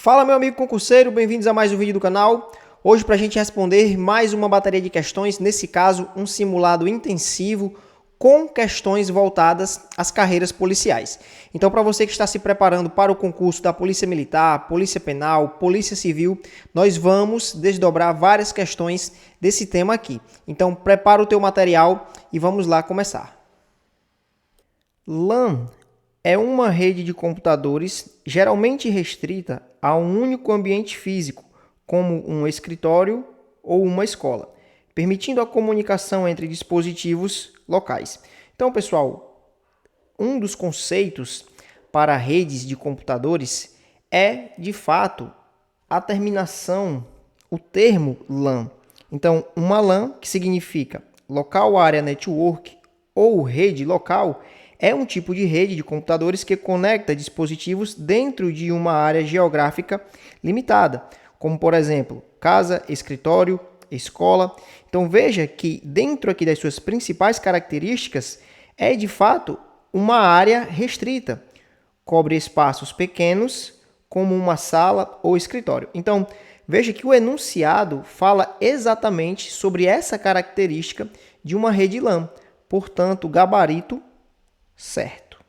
Fala, meu amigo concurseiro, bem-vindos a mais um vídeo do canal. Hoje, para a gente responder mais uma bateria de questões, nesse caso, um simulado intensivo com questões voltadas às carreiras policiais. Então, para você que está se preparando para o concurso da Polícia Militar, Polícia Penal, Polícia Civil, nós vamos desdobrar várias questões desse tema aqui. Então, prepara o teu material e vamos lá começar. LAN é uma rede de computadores geralmente restrita a um único ambiente físico, como um escritório ou uma escola, permitindo a comunicação entre dispositivos locais. Então, pessoal, um dos conceitos para redes de computadores é, de fato, a terminação, o termo LAN. Então, uma LAN, que significa Local Area Network ou rede local, é um tipo de rede de computadores que conecta dispositivos dentro de uma área geográfica limitada, como, por exemplo, casa, escritório, escola. Então, veja que dentro aqui das suas principais características é, de fato, uma área restrita. Cobre espaços pequenos, como uma sala ou escritório. Então, veja que o enunciado fala exatamente sobre essa característica de uma rede LAN. Portanto, gabarito certo.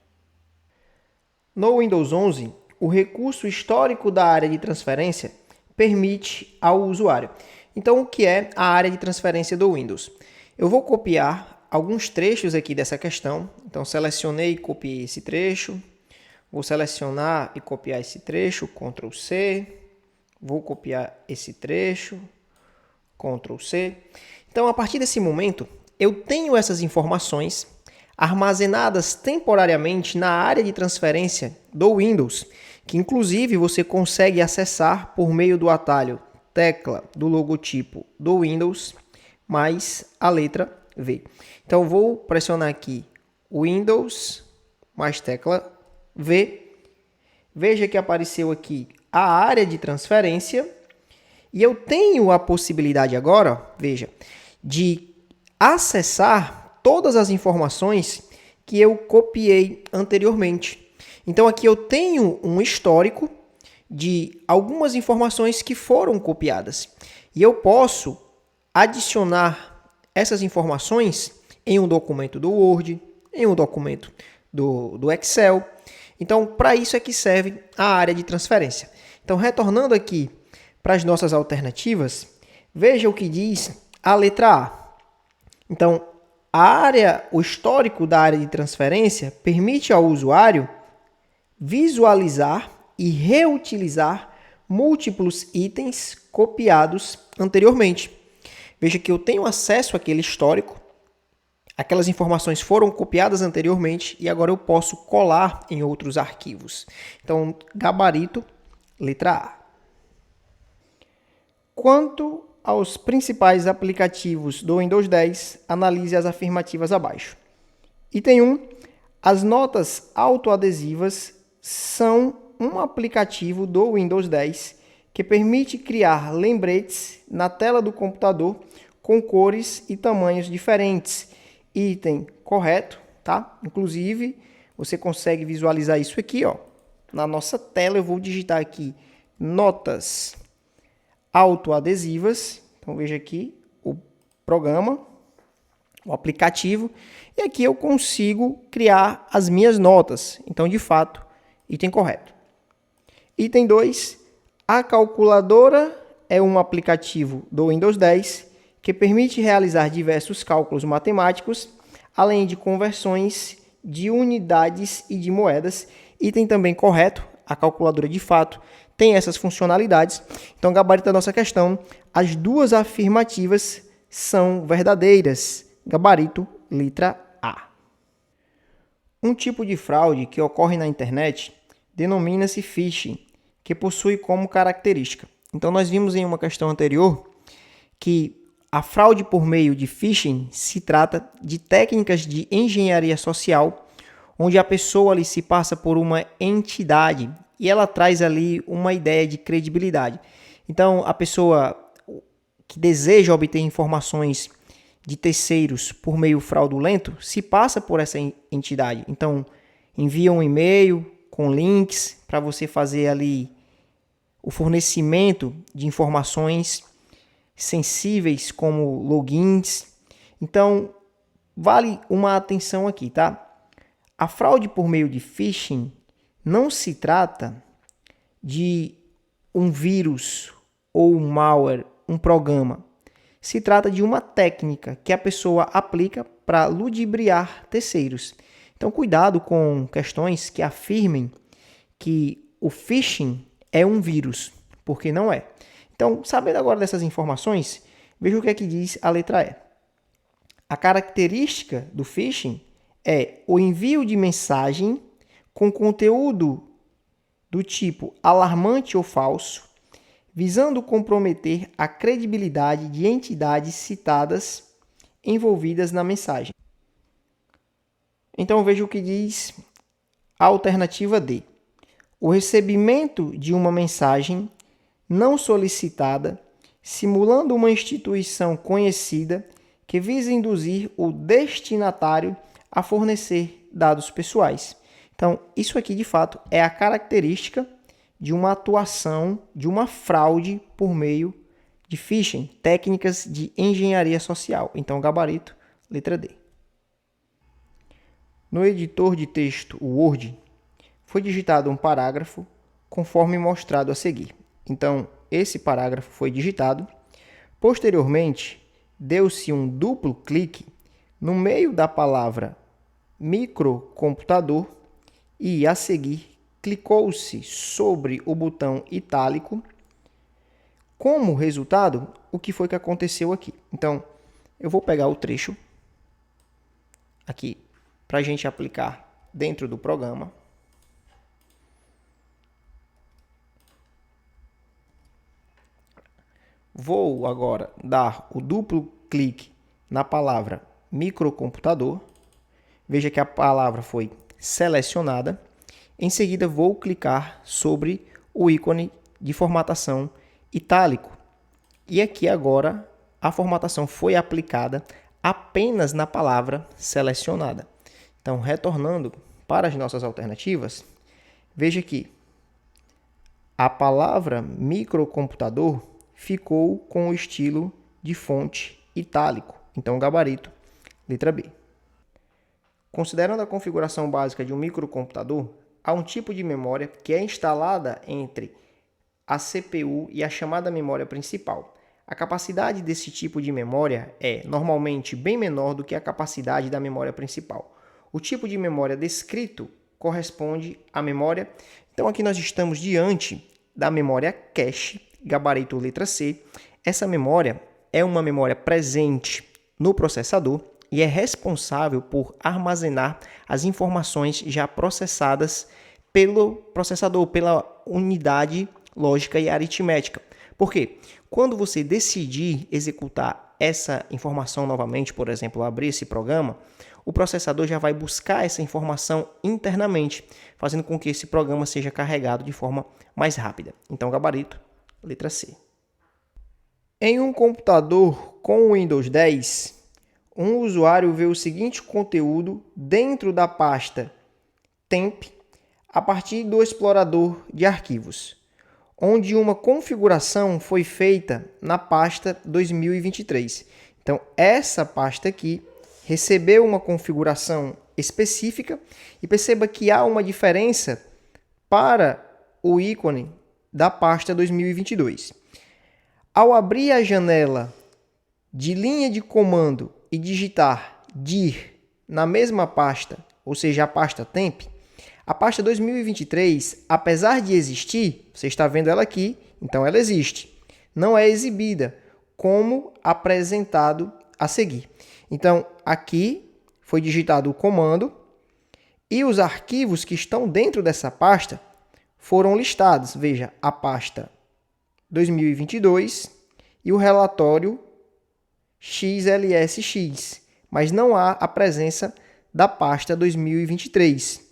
No Windows 11, o recurso histórico da área de transferência permite ao usuário. Então, o que é a área de transferência do Windows? Eu vou copiar alguns trechos aqui dessa questão. Então, selecionei e copiei esse trecho. Vou selecionar e copiar esse trecho, Ctrl C. Vou copiar esse trecho, Ctrl C. Então, a partir desse momento, eu tenho essas informações armazenadas temporariamente na área de transferência do Windows, que inclusive você consegue acessar por meio do atalho tecla do logotipo do Windows mais a letra V. Então vou pressionar aqui Windows mais tecla V. Veja que apareceu aqui a área de transferência e eu tenho a possibilidade agora, veja, de acessar todas as informações que eu copiei anteriormente. Então, aqui eu tenho um histórico de algumas informações que foram copiadas. E eu posso adicionar essas informações em um documento do Word, em um documento do Excel. Então, para isso é que serve a área de transferência. Então, retornando aqui para as nossas alternativas, veja o que diz a letra A. Então, o histórico da área de transferência permite ao usuário visualizar e reutilizar múltiplos itens copiados anteriormente. Veja que eu tenho acesso àquele histórico, aquelas informações foram copiadas anteriormente e agora eu posso colar em outros arquivos. Então, gabarito, letra A. Quanto aos principais aplicativos do Windows 10, analise as afirmativas abaixo. Item 1. As notas autoadesivas são um aplicativo do Windows 10 que permite criar lembretes na tela do computador com cores e tamanhos diferentes. Item correto, tá? Inclusive, você consegue visualizar isso aqui, ó. Na nossa tela, eu vou digitar aqui notas autoadesivas. Então, veja aqui o programa, o aplicativo, e aqui eu consigo criar as minhas notas. Então, de fato, item correto. Item 2, a calculadora é um aplicativo do Windows 10 que permite realizar diversos cálculos matemáticos, além de conversões de unidades e de moedas. Item também correto, a calculadora de fato tem essas funcionalidades. Então, gabarito da nossa questão, as duas afirmativas são verdadeiras. Gabarito, letra A. Um tipo de fraude que ocorre na internet denomina-se phishing, que possui como característica. Então, nós vimos em uma questão anterior que a fraude por meio de phishing se trata de técnicas de engenharia social, onde a pessoa ali se passa por uma entidade e ela traz ali uma ideia de credibilidade. Então, a pessoa que deseja obter informações de terceiros por meio fraudulento se passa por essa entidade. Então, envia um e-mail com links para você fazer ali o fornecimento de informações sensíveis como logins. Então, vale uma atenção aqui, tá? A fraude por meio de phishing não se trata de um vírus ou um malware, um programa. Se trata de uma técnica que a pessoa aplica para ludibriar terceiros. Então, cuidado com questões que afirmem que o phishing é um vírus, porque não é. Então, sabendo agora dessas informações, veja o que é que diz a letra E. A característica do phishing é o envio de mensagem com conteúdo do tipo alarmante ou falso, visando comprometer a credibilidade de entidades citadas envolvidas na mensagem. Então veja o que diz a alternativa D. O recebimento de uma mensagem não solicitada, simulando uma instituição conhecida que visa induzir o destinatário a fornecer dados pessoais. Então, isso aqui, de fato, é a característica de uma atuação, de uma fraude por meio de phishing, técnicas de engenharia social. Então, gabarito, letra D. No editor de texto Word, foi digitado um parágrafo conforme mostrado a seguir. Então, esse parágrafo foi digitado. Posteriormente, deu-se um duplo clique no meio da palavra microcomputador e, a seguir, clicou-se sobre o botão itálico. Como resultado, o que foi que aconteceu aqui? Então, eu vou pegar o trecho aqui para a gente aplicar dentro do programa. Vou agora dar o duplo clique na palavra microcomputador. Veja que a palavra foi selecionada. Em seguida, vou clicar sobre o ícone de formatação itálico. E aqui agora a formatação foi aplicada apenas na palavra selecionada. Então, retornando para as nossas alternativas, veja que a palavra microcomputador ficou com o estilo de fonte itálico. Então, gabarito, letra B. Considerando a configuração básica de um microcomputador, há um tipo de memória que é instalada entre a CPU e a chamada memória principal. A capacidade desse tipo de memória é normalmente bem menor do que a capacidade da memória principal. O tipo de memória descrito corresponde à memória. Então, aqui nós estamos diante da memória cache, gabarito letra C. Essa memória é uma memória presente no processador e é responsável por armazenar as informações já processadas pelo processador, pela unidade lógica e aritmética. Por quê? Quando você decidir executar essa informação novamente, por exemplo, abrir esse programa, o processador já vai buscar essa informação internamente, fazendo com que esse programa seja carregado de forma mais rápida. Então, gabarito, letra C. Em um computador com o Windows 10, um usuário vê o seguinte conteúdo dentro da pasta temp a partir do explorador de arquivos, onde uma configuração foi feita na pasta 2023. Então, essa pasta aqui recebeu uma configuração específica e perceba que há uma diferença para o ícone da pasta 2022. Ao abrir a janela de linha de comando e digitar dir na mesma pasta, ou seja, a pasta temp, a pasta 2023, apesar de existir, você está vendo ela aqui, então ela existe, não é exibida como apresentado a seguir. Então, aqui foi digitado o comando e os arquivos que estão dentro dessa pasta foram listados. Veja, a pasta 2022 e o relatório XLSX, mas não há a presença da pasta 2023.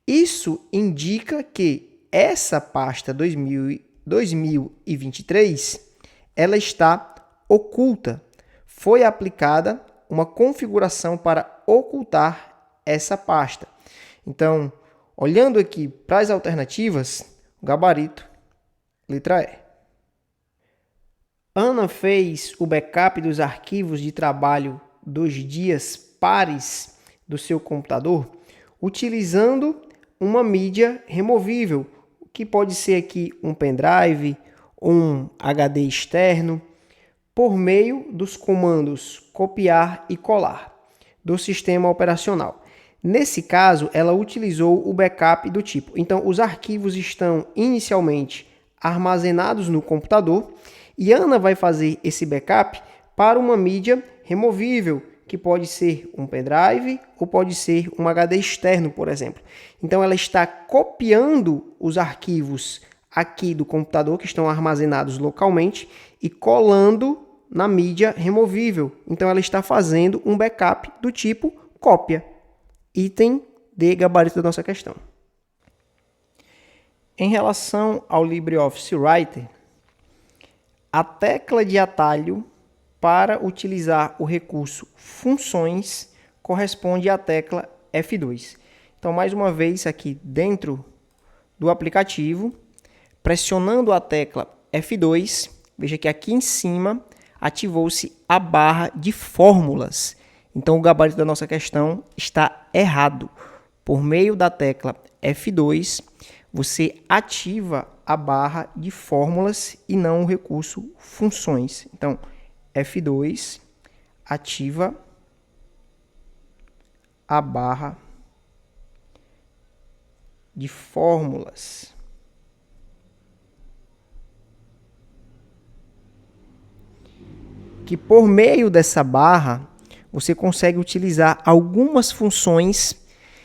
Isso indica que essa pasta 2023 ela está oculta. Foi aplicada uma configuração para ocultar essa pasta. Então, olhando aqui para as alternativas, o gabarito, Letra E. Ana fez o backup dos arquivos de trabalho dos dias pares do seu computador utilizando uma mídia removível, que pode ser aqui um pendrive, um HD externo, por meio dos comandos copiar e colar do sistema operacional. Nesse caso, ela utilizou o backup do tipo. Então, os arquivos estão inicialmente armazenados no computador e Ana vai fazer esse backup para uma mídia removível, que pode ser um pendrive ou pode ser um HD externo, por exemplo. Então, ela está copiando os arquivos aqui do computador, que estão armazenados localmente, e colando na mídia removível. Então, ela está fazendo um backup do tipo cópia. Item D, gabarito da nossa questão. Em relação ao LibreOffice Writer, a tecla de atalho para utilizar o recurso funções corresponde à tecla F2. Então, mais uma vez, aqui dentro do aplicativo, pressionando a tecla F2, veja que aqui em cima ativou-se a barra de fórmulas. Então, o gabarito da nossa questão está errado. Por meio da tecla F2, você ativa a barra de fórmulas e não o recurso funções. Então, F2 ativa a barra de fórmulas. Que por meio dessa barra, você consegue utilizar algumas funções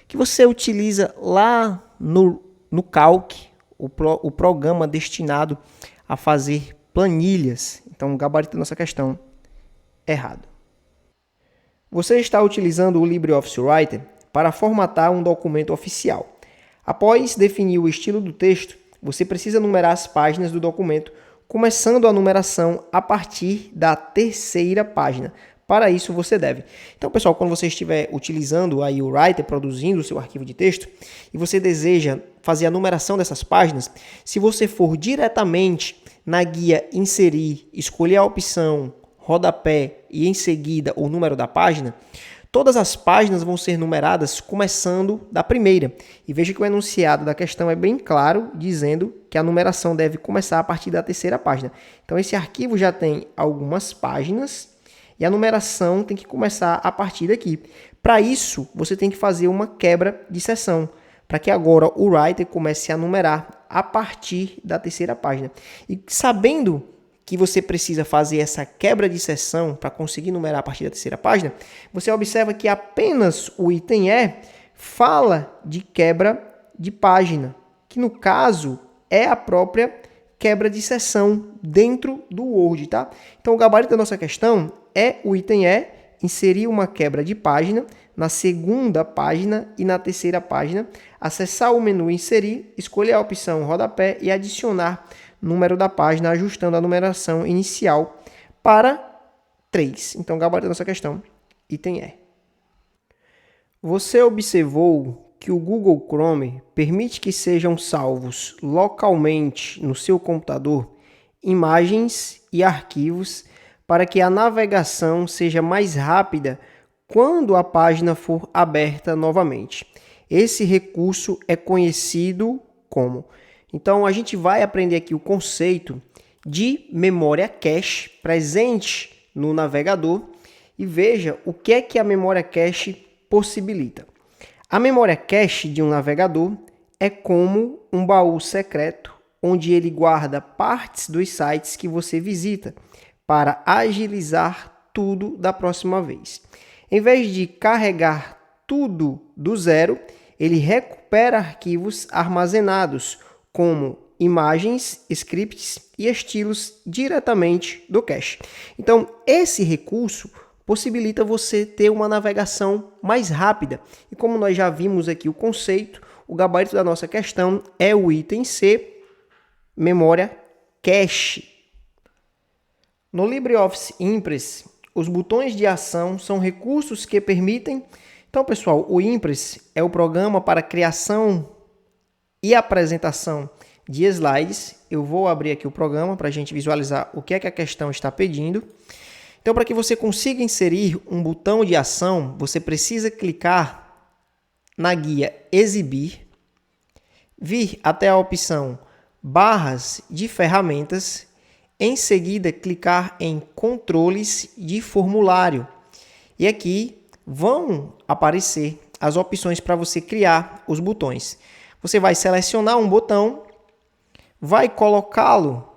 que você utiliza lá no Calc, o programa destinado a fazer planilhas. Então, o gabarito da nossa questão errado. Você está utilizando o LibreOffice Writer para formatar um documento oficial. Após definir o estilo do texto, você precisa numerar as páginas do documento, começando a numeração a partir da terceira página. Para isso, você deve. Então, pessoal, quando você estiver utilizando aí o Writer, produzindo o seu arquivo de texto, e você deseja fazer a numeração dessas páginas, se você for diretamente na guia Inserir, escolher a opção Rodapé e em seguida o número da página, todas as páginas vão ser numeradas começando da primeira. E veja que o enunciado da questão é bem claro, dizendo que a numeração deve começar a partir da terceira página. Então, esse arquivo já tem algumas páginas e a numeração tem que começar a partir daqui. Para isso, você tem que fazer uma quebra de seção, para que agora o Writer comece a numerar a partir da terceira página. E sabendo que você precisa fazer essa quebra de seção para conseguir numerar a partir da terceira página, você observa que apenas o item E fala de quebra de página, que no caso é a própria quebra de seção dentro do Word, tá? Então, o gabarito da nossa questão é o item E, inserir uma quebra de página na segunda página e na terceira página, acessar o menu Inserir, escolher a opção Rodapé e adicionar número da página, ajustando a numeração inicial para 3. Então, gabarito da nossa questão, item E. Você observou que o Google Chrome permite que sejam salvos localmente no seu computador imagens e arquivos para que a navegação seja mais rápida quando a página for aberta novamente. Esse recurso é conhecido como... Então, a gente vai aprender aqui o conceito de memória cache presente no navegador e veja o que é que a memória cache possibilita. A memória cache de um navegador é como um baú secreto onde ele guarda partes dos sites que você visita para agilizar tudo da próxima vez. Em vez de carregar tudo do zero, ele recupera arquivos armazenados como imagens, scripts e estilos diretamente do cache. Então, esse recurso possibilita você ter uma navegação mais rápida. E como nós já vimos aqui o conceito, o gabarito da nossa questão é o item C, memória cache. No LibreOffice Impress, os botões de ação são recursos que permitem... Então, pessoal, o Impress é o programa para criação e apresentação de slides. eu vou abrir aqui o programa para a gente visualizar o que é que a questão está pedindo. Então, para que você consiga inserir um botão de ação, você precisa clicar na guia Exibir, vir até a opção Barras de Ferramentas, em seguida clicar em Controles de Formulário. E aqui vão aparecer as opções para você criar os botões. Você vai selecionar um botão, vai colocá-lo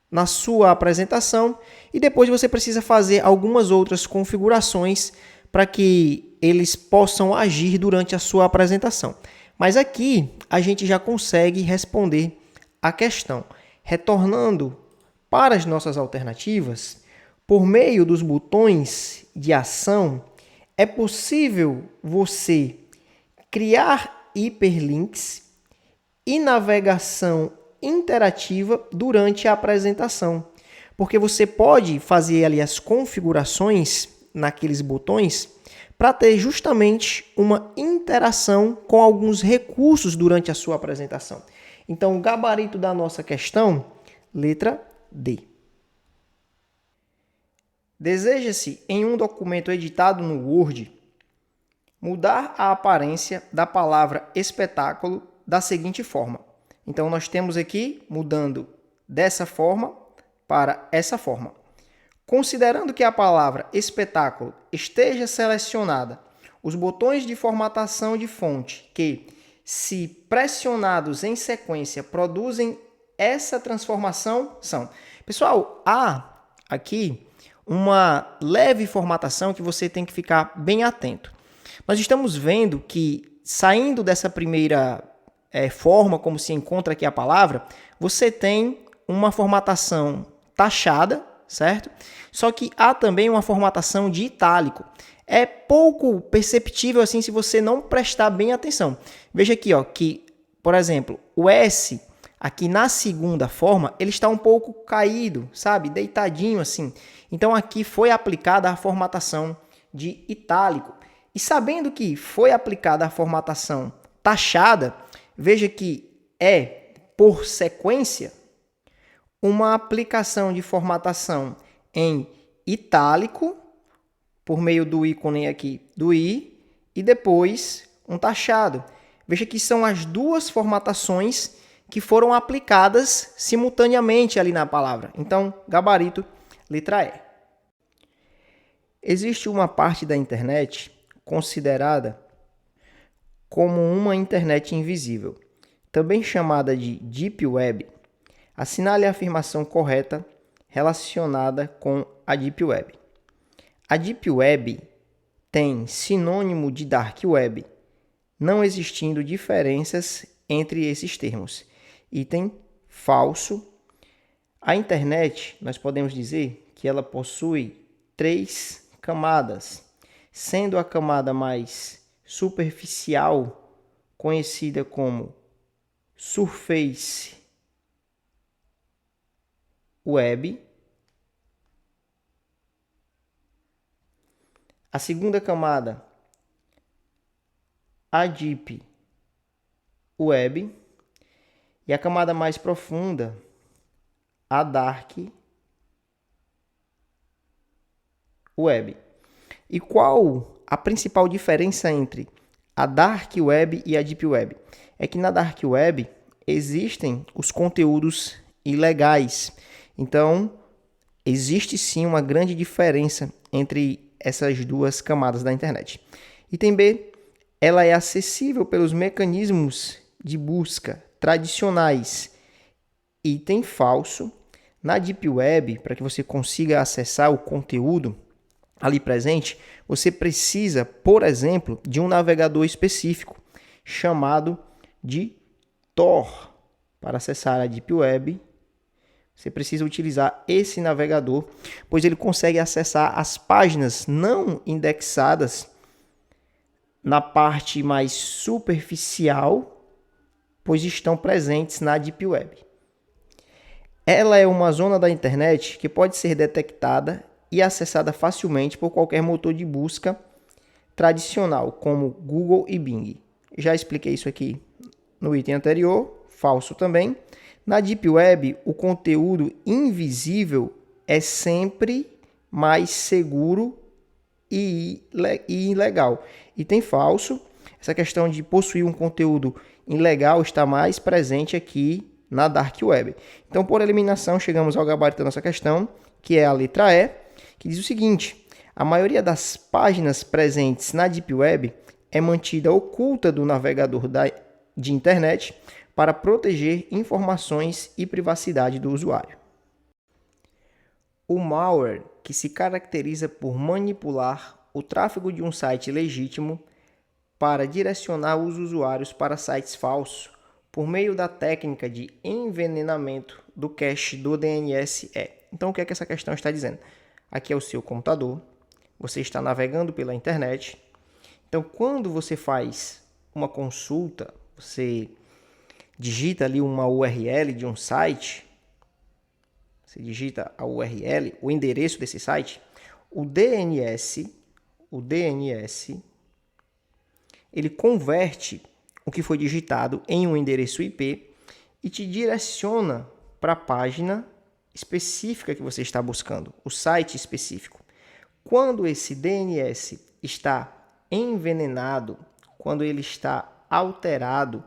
na sua apresentação e depois você precisa fazer algumas outras configurações para que eles possam agir durante a sua apresentação. Mas aqui a gente já consegue responder a questão. Retornando para as nossas alternativas, por meio dos botões de ação, é possível você criar hiperlinks e navegação interativa durante a apresentação, porque você pode fazer ali as configurações naqueles botões para ter justamente uma interação com alguns recursos durante a sua apresentação. Então, o gabarito da nossa questão, letra D. Deseja-se, em um documento editado no Word, mudar a aparência da palavra espetáculo da seguinte forma. Então, nós temos aqui, mudando dessa forma para essa forma. Considerando que a palavra espetáculo esteja selecionada, os botões de formatação de fonte que, se pressionados em sequência, produzem essa transformação são... Pessoal, há aqui uma leve formatação que você tem que ficar bem atento. Nós estamos vendo que, saindo dessa primeira forma, como se encontra aqui a palavra, você tem uma formatação taxada, certo? Só que há também uma formatação de itálico. É pouco perceptível assim se você não prestar bem atenção. Veja aqui, ó, que, por exemplo, o S aqui na segunda forma, ele está um pouco caído, sabe? Deitadinho assim. Então aqui foi aplicada a formatação de itálico. E sabendo que foi aplicada a formatação taxada, veja que é, por sequência, uma aplicação de formatação em itálico, por meio do ícone aqui do I, e depois um taxado. Veja que são as duas formatações que foram aplicadas simultaneamente ali na palavra. Então, gabarito, letra E. Existe uma parte da internet considerada como uma internet invisível, também chamada de Deep Web. Assinale a afirmação correta relacionada com a Deep Web. A Deep Web tem sinônimo de Dark Web, não existindo diferenças entre esses termos. Item falso. A internet, nós podemos dizer que ela possui 3 camadas, sendo a camada mais superficial conhecida como Surface Web. A segunda camada, a Deep Web. E a camada mais profunda, a Dark Web. E qual a principal diferença entre a Dark Web e a Deep Web? É que na Dark Web existem os conteúdos ilegais. Então, existe sim uma grande diferença entre essas duas camadas da internet. Item B, ela é acessível pelos mecanismos de busca tradicionais. Item falso. Na Deep Web, para que você consiga acessar o conteúdo ali presente, você precisa, por exemplo, de um navegador específico chamado de Tor. Para acessar a Deep Web, você precisa utilizar esse navegador, pois ele consegue acessar as páginas não indexadas na parte mais superficial, pois estão presentes na Deep Web. Ela é uma zona da internet que pode ser detectada e acessada facilmente por qualquer motor de busca tradicional, como Google e Bing. Já expliquei isso aqui no item anterior, falso também. Na Deep Web, o conteúdo invisível é sempre mais seguro e ilegal. Item falso, essa questão de possuir um conteúdo ilegal está mais presente aqui na Dark Web. Então, por eliminação, chegamos ao gabarito da nossa questão, que é a letra E, que diz o seguinte: a maioria das páginas presentes na Deep Web é mantida oculta do navegador de internet para proteger informações e privacidade do usuário. O malware, que se caracteriza por manipular o tráfego de um site legítimo para direcionar os usuários para sites falsos por meio da técnica de envenenamento do cache do DNS. Então, o que é que essa questão está dizendo? Aqui é o seu computador, você está navegando pela internet. Então, quando você faz uma consulta, você digita ali uma URL de um site, você digita a URL, o endereço desse site, o DNS, ele converte o que foi digitado em um endereço IP e te direciona para a página específica que você está buscando, o site específico. Quando esse DNS está envenenado, quando ele está alterado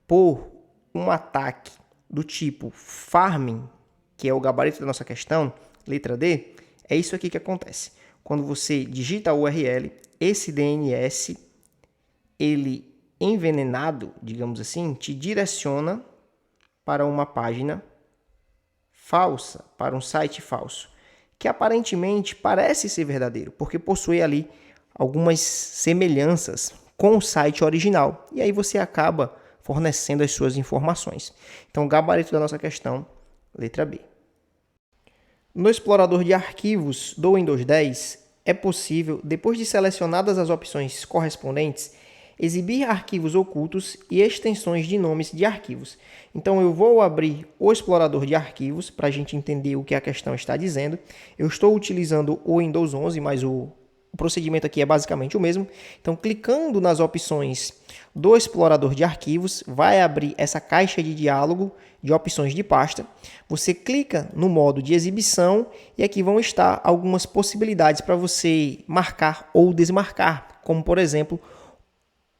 por um ataque do tipo farming, que é o gabarito da nossa questão, letra D, é isso aqui que acontece. Quando você digita a URL, esse DNS, ele envenenado, digamos assim, te direciona para uma página falsa, para um site falso, que aparentemente parece ser verdadeiro, porque possui ali algumas semelhanças com o site original. E aí você acaba fornecendo as suas informações. Então, o gabarito da nossa questão, letra B. No explorador de arquivos do Windows 10, é possível, depois de selecionadas as opções correspondentes, exibir arquivos ocultos e extensões de nomes de arquivos. Então, eu vou abrir o explorador de arquivos para a gente entender o que a questão está dizendo. Eu estou utilizando o Windows 11, mas o procedimento aqui é basicamente o mesmo. Então, clicando nas opções do explorador de arquivos, vai abrir essa caixa de diálogo de opções de pasta. Você clica no modo de exibição e aqui vão estar algumas possibilidades para você marcar ou desmarcar, como, por exemplo,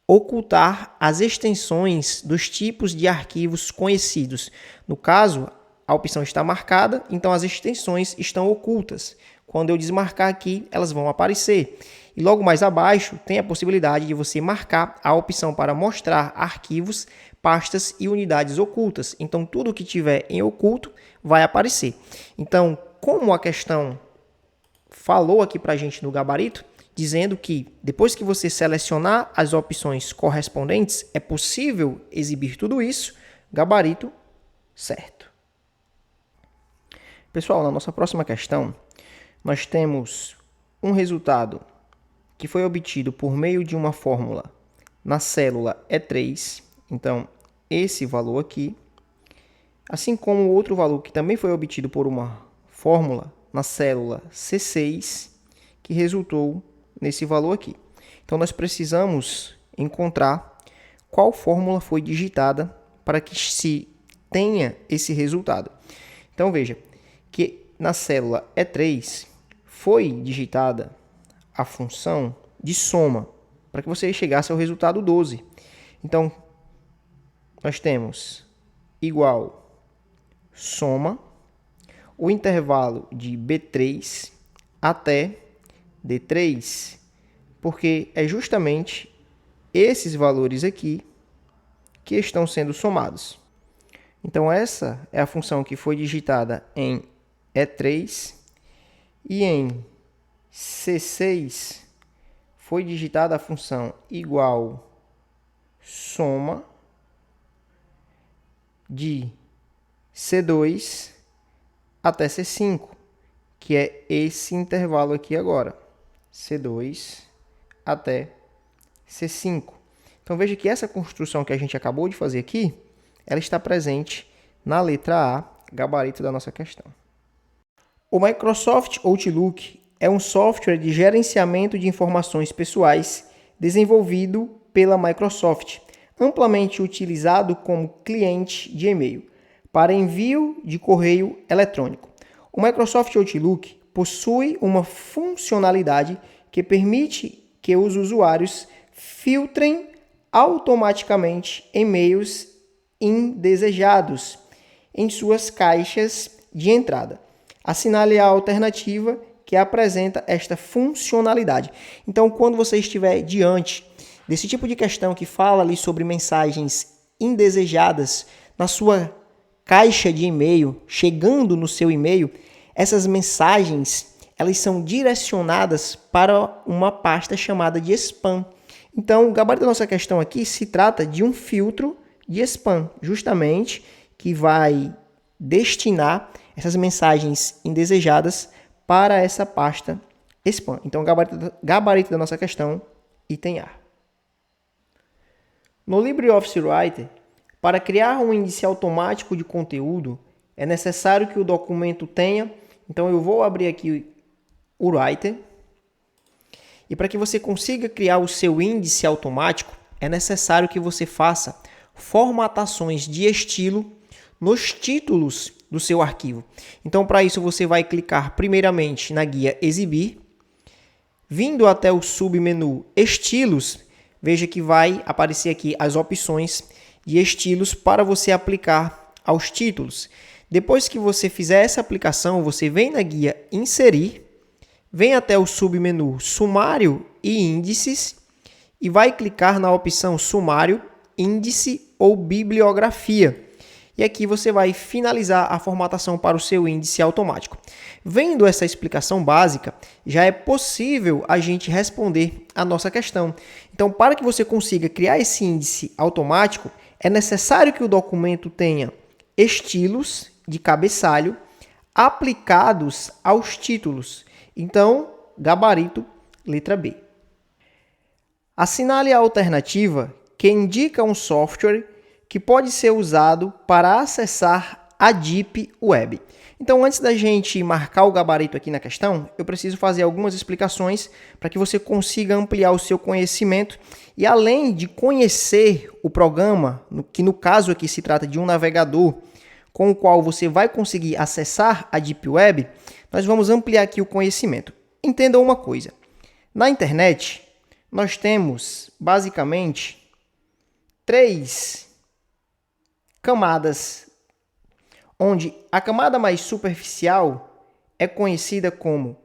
ocultar as extensões dos tipos de arquivos conhecidos. No caso, a opção está marcada, então as extensões estão ocultas. Quando eu desmarcar aqui, elas vão aparecer. E logo mais abaixo, tem a possibilidade de você marcar a opção para mostrar arquivos, pastas e unidades ocultas. Então, tudo que tiver em oculto vai aparecer. Então, como a questão falou aqui para a gente no gabarito, dizendo que depois que você selecionar as opções correspondentes, é possível exibir tudo isso, gabarito certo. Pessoal, na nossa próxima questão, nós temos um resultado que foi obtido por meio de uma fórmula na célula E3, então esse valor aqui, assim como outro valor que também foi obtido por uma fórmula na célula C6, que resultou nesse valor aqui. Então, nós precisamos encontrar qual fórmula foi digitada para que se tenha esse resultado. Então, veja que na célula E3 foi digitada a função de soma para que você chegasse ao resultado 12. Então, nós temos igual soma, o intervalo de B3 até D3, porque é justamente esses valores aqui que estão sendo somados. Então, essa é a função que foi digitada em E3 e em C6 foi digitada a função igual soma de C2 até C5, que é esse intervalo aqui agora. C2 até C5. Então, veja que essa construção que a gente acabou de fazer aqui, ela está presente na letra A, gabarito da nossa questão. O Microsoft Outlook é um software de gerenciamento de informações pessoais desenvolvido pela Microsoft, amplamente utilizado como cliente de e-mail. para envio de correio eletrônico. O Microsoft Outlook possui uma funcionalidade que permite que os usuários filtrem automaticamente e-mails indesejados em suas caixas de entrada. Assinale a alternativa que apresenta esta funcionalidade. Então, quando você estiver diante desse tipo de questão que fala ali sobre mensagens indesejadas na sua caixa de e-mail, chegando no seu e-mail, essas mensagens, elas são direcionadas para uma pasta chamada de spam. Então, o gabarito da nossa questão aqui se trata de um filtro de spam, justamente, que vai destinar essas mensagens indesejadas para essa pasta spam. Então, gabarito da nossa questão, item A. No LibreOffice Writer, para criar um índice automático de conteúdo, é necessário que o documento tenha. Então, eu vou abrir aqui o Writer. E para que você consiga criar o seu índice automático, é necessário que você faça formatações de estilo nos títulos do seu arquivo. Então, para isso, você vai clicar primeiramente na guia Exibir. Vindo até o submenu Estilos, veja que vai aparecer aqui as opções de estilos para você aplicar aos títulos. Depois que você fizer essa aplicação, você vem na guia Inserir, vem até o submenu Sumário e Índices e vai clicar na opção Sumário, Índice ou Bibliografia. E aqui você vai finalizar a formatação para o seu índice automático. Vendo essa explicação básica, já é possível a gente responder a nossa questão. Então, para que você consiga criar esse índice automático, é necessário que o documento tenha estilos de cabeçalho aplicados aos títulos. Então, gabarito, letra B. Assinale a alternativa que indica um software que pode ser usado para acessar a Deep Web. Então, antes da gente marcar o gabarito aqui na questão, eu preciso fazer algumas explicações para que você consiga ampliar o seu conhecimento e, além de conhecer o programa, que no caso aqui se trata de um navegador com o qual você vai conseguir acessar a Deep Web, nós vamos ampliar aqui o conhecimento. Entenda uma coisa. Na internet, nós temos, basicamente, 3 camadas, onde a camada mais superficial é conhecida como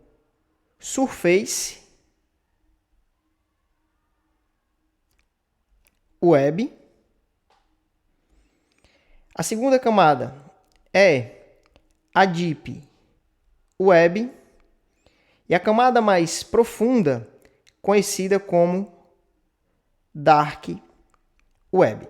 Surface Web. A segunda camada é a Deep Web. E a camada mais profunda, conhecida como Dark Web.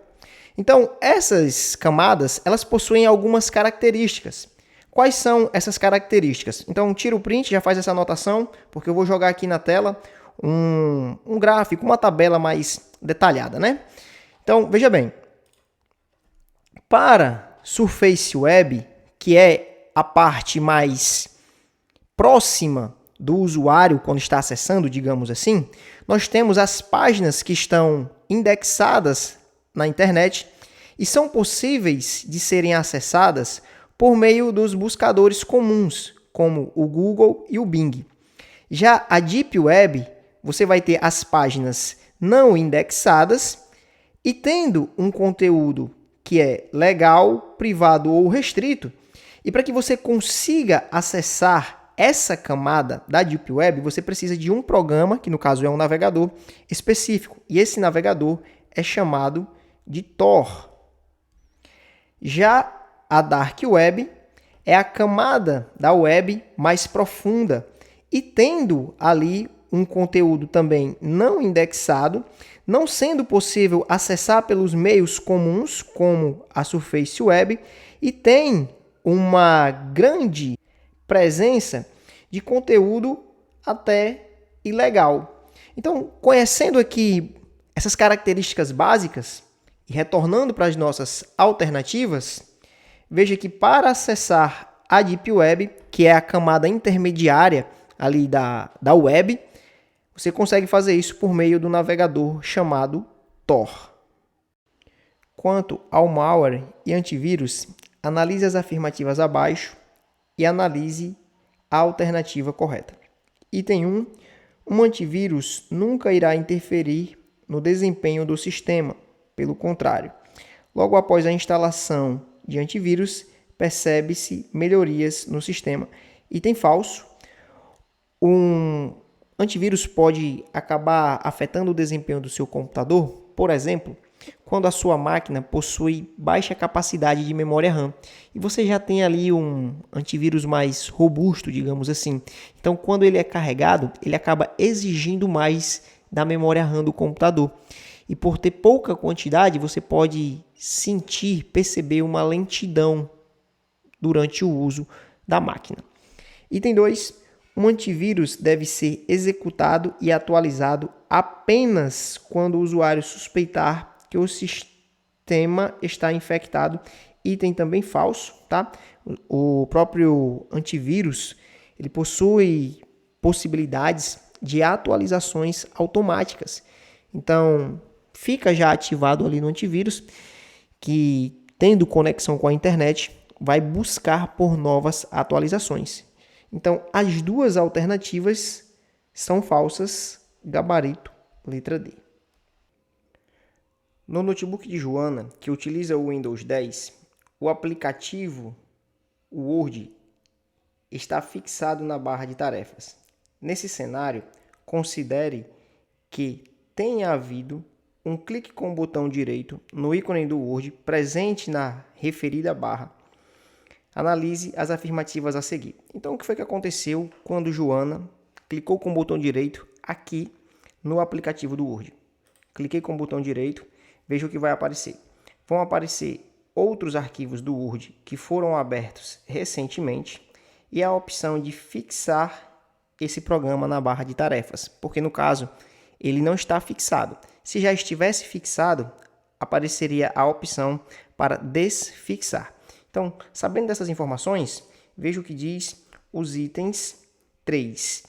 Então, essas camadas, elas possuem algumas características. Quais são essas características? Então, tira o print, já faz essa anotação, porque eu vou jogar aqui na tela um gráfico, uma tabela mais detalhada, né? Então, veja bem. Para Surface Web, que é a parte mais próxima do usuário quando está acessando, digamos assim, nós temos as páginas que estão indexadas na internet e são possíveis de serem acessadas por meio dos buscadores comuns, como o Google e o Bing. Já a Deep Web, você vai ter as páginas não indexadas e tendo um conteúdo que é legal, privado ou restrito. E para que você consiga acessar essa camada da Deep Web, você precisa de um programa, que no caso é um navegador específico. E esse navegador é chamado de Tor. Já a Dark Web é a camada da web mais profunda e tendo ali um conteúdo também não indexado, não sendo possível acessar pelos meios comuns, como a Surface Web, e tem uma grande presença de conteúdo até ilegal. Então, conhecendo aqui essas características básicas e retornando para as nossas alternativas, veja que para acessar a Deep Web, que é a camada intermediária ali da web, você consegue fazer isso por meio do navegador chamado Tor. Quanto ao malware e antivírus, analise as afirmativas abaixo e analise a alternativa correta. Item 1. Um antivírus nunca irá interferir no desempenho do sistema. Pelo contrário, logo após a instalação de antivírus, percebe-se melhorias no sistema. Item falso. Um antivírus pode acabar afetando o desempenho do seu computador, por exemplo, quando a sua máquina possui baixa capacidade de memória RAM e você já tem ali um antivírus mais robusto, digamos assim. Então, quando ele é carregado, ele acaba exigindo mais da memória RAM do computador. E por ter pouca quantidade, você pode perceber uma lentidão durante o uso da máquina. Item 2. Um antivírus deve ser executado e atualizado apenas quando o usuário suspeitar que o sistema está infectado. Item também falso, tá? O próprio antivírus, ele possui possibilidades de atualizações automáticas. Então, fica já ativado ali no antivírus, que tendo conexão com a internet, vai buscar por novas atualizações. Então, as duas alternativas são falsas, gabarito, letra D. No notebook de Joana, que utiliza o Windows 10, o aplicativo Word está fixado na barra de tarefas. Nesse cenário, considere que tenha havido um clique com o botão direito no ícone do Word presente na referida barra. Analise as afirmativas a seguir. Então, o que foi que aconteceu quando Joana clicou com o botão direito aqui no aplicativo do Word? Cliquei com o botão direito, veja o que vai aparecer. Vão aparecer outros arquivos do Word que foram abertos recentemente e a opção de fixar esse programa na barra de tarefas, porque no caso ele não está fixado. Se já estivesse fixado, apareceria a opção para desfixar. Então, sabendo dessas informações, veja o que diz os itens 3.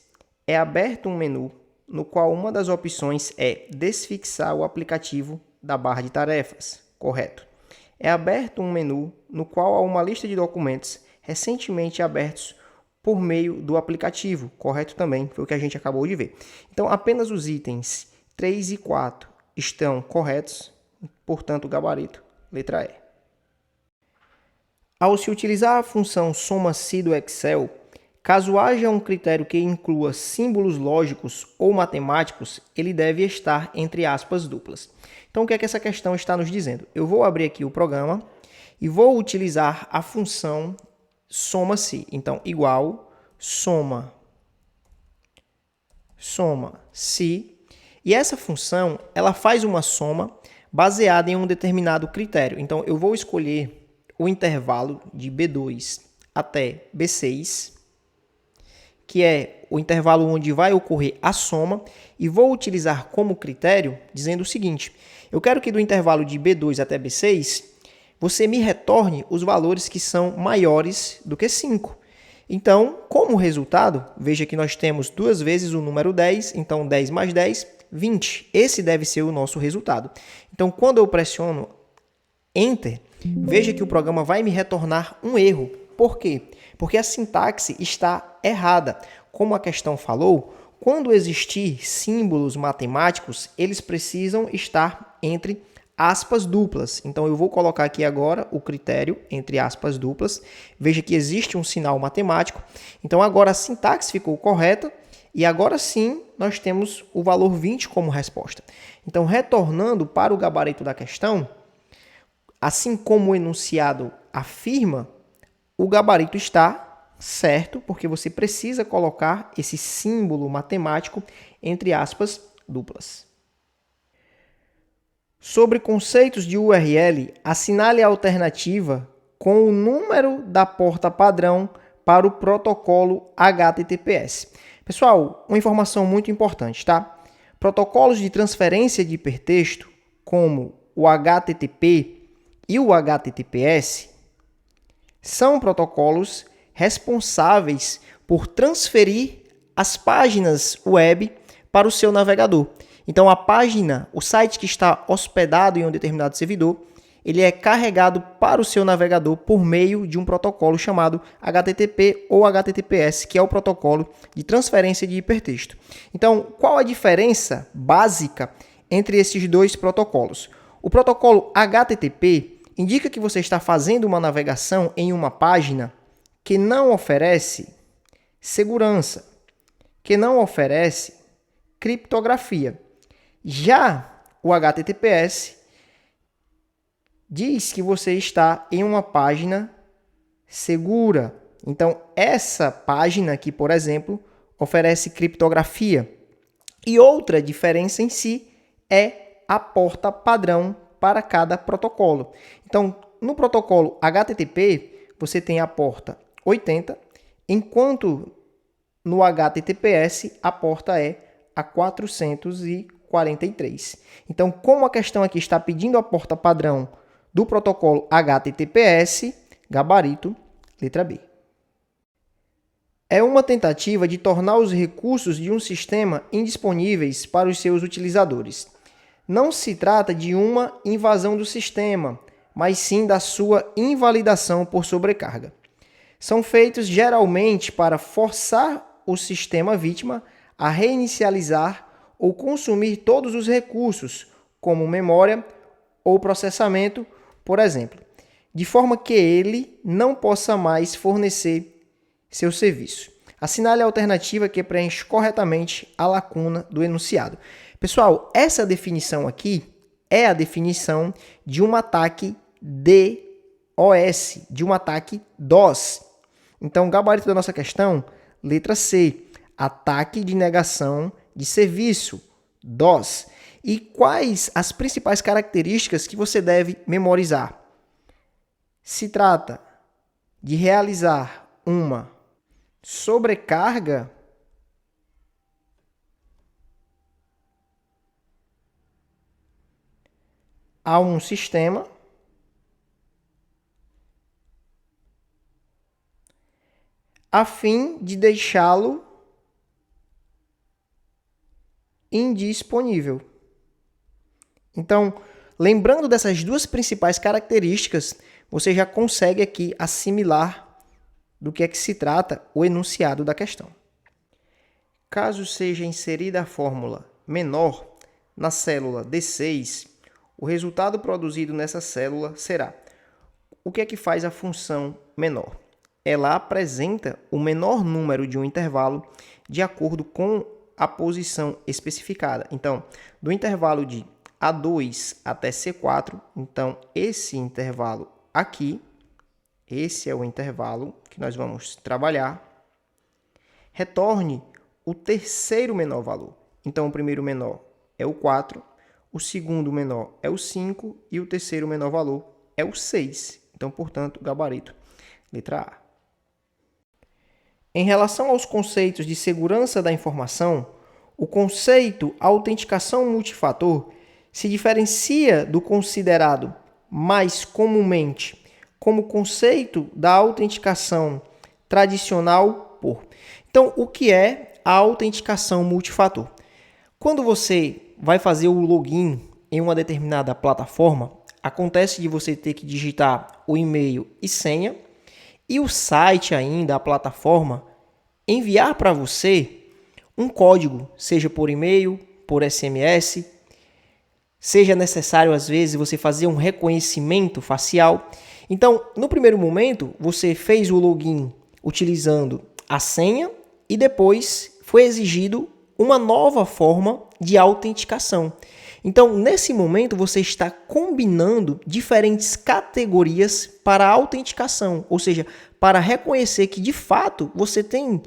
É aberto um menu no qual uma das opções é desfixar o aplicativo da barra de tarefas. Correto. É aberto um menu no qual há uma lista de documentos recentemente abertos por meio do aplicativo. Correto também, foi o que a gente acabou de ver. Então, apenas os itens 3 e 4 estão corretos, portanto, gabarito, letra E. Ao se utilizar a função soma-se do Excel, caso haja um critério que inclua símbolos lógicos ou matemáticos, ele deve estar entre aspas duplas. Então, o que é que essa questão está nos dizendo? Eu vou abrir aqui o programa e vou utilizar a função soma-se. Então, igual, soma-se. E essa função, ela faz uma soma baseada em um determinado critério. Então, eu vou escolher o intervalo de B2 até B6, que é o intervalo onde vai ocorrer a soma, e vou utilizar como critério dizendo o seguinte: eu quero que do intervalo de B2 até B6, você me retorne os valores que são maiores do que 5. Então, como resultado, veja que nós temos duas vezes o número 10, então 10 mais 10, 20. Esse deve ser o nosso resultado. Então, quando eu pressiono Enter, veja que o programa vai me retornar um erro. Por quê? Porque a sintaxe está errada. Como a questão falou, quando existir símbolos matemáticos, eles precisam estar entre aspas duplas. Então, eu vou colocar aqui agora o critério entre aspas duplas. Veja que existe um sinal matemático. Então, agora a sintaxe ficou correta e agora sim nós temos o valor 20 como resposta. Então, retornando para o gabarito da questão, assim como o enunciado afirma, o gabarito está certo, porque você precisa colocar esse símbolo matemático entre aspas duplas. Sobre conceitos de URL, assinale a alternativa com o número da porta padrão para o protocolo HTTPS. Pessoal, uma informação muito importante, tá? Protocolos de transferência de hipertexto, como o HTTP e o HTTPS, são protocolos responsáveis por transferir as páginas web para o seu navegador. Então, a página, o site que está hospedado em um determinado servidor, ele é carregado para o seu navegador por meio de um protocolo chamado HTTP ou HTTPS, que é o protocolo de transferência de hipertexto. Então, qual a diferença básica entre esses dois protocolos? O protocolo HTTP indica que você está fazendo uma navegação em uma página que não oferece segurança, que não oferece criptografia. Já o HTTPS diz que você está em uma página segura. Então, essa página aqui, por exemplo, oferece criptografia. E outra diferença em si é a porta padrão para cada protocolo. Então, no protocolo HTTP, você tem a porta 80, enquanto no HTTPS a porta é a 443. Então, como a questão aqui está pedindo a porta padrão do protocolo HTTPS, gabarito, letra B. É uma tentativa de tornar os recursos de um sistema indisponíveis para os seus utilizadores. Não se trata de uma invasão do sistema, mas sim da sua invalidação por sobrecarga. São feitos geralmente para forçar o sistema vítima a reinicializar ou consumir todos os recursos, como memória ou processamento, por exemplo, de forma que ele não possa mais fornecer seu serviço. Assinale a alternativa que preenche corretamente a lacuna do enunciado. Pessoal, essa definição aqui é a definição de um ataque DOS, de um ataque DOS. Então, o gabarito da nossa questão, letra C, ataque de negação de serviço, DOS. E quais as principais características que você deve memorizar? Se trata de realizar uma sobrecarga a um sistema a fim de deixá-lo indisponível. Então, lembrando dessas duas principais características, você já consegue aqui assimilar do que é que se trata o enunciado da questão. Caso seja inserida a fórmula menor na célula D6, o resultado produzido nessa célula será: o que é que faz a função menor? Ela apresenta o menor número de um intervalo de acordo com a posição especificada. Então, do intervalo de A2 até C4, então esse intervalo aqui, esse é o intervalo que nós vamos trabalhar, retorne o terceiro menor valor. Então, o primeiro menor é o 4, o segundo menor é o 5 e o terceiro menor valor é o 6. Então, portanto, gabarito, letra A. Em relação aos conceitos de segurança da informação, o conceito autenticação multifator se diferencia do considerado mais comumente como conceito da autenticação tradicional por. Então, o que é a autenticação multifator? Quando você vai fazer o login em uma determinada plataforma, acontece de você ter que digitar o e-mail e senha, e o site ainda, a plataforma, enviar para você um código, seja por e-mail, por SMS, seja necessário às vezes você fazer um reconhecimento facial. Então, no primeiro momento, você fez o login utilizando a senha e depois foi exigido uma nova forma de autenticação. Então, nesse momento, você está combinando diferentes categorias para a autenticação, ou seja, para reconhecer que, de fato, você tem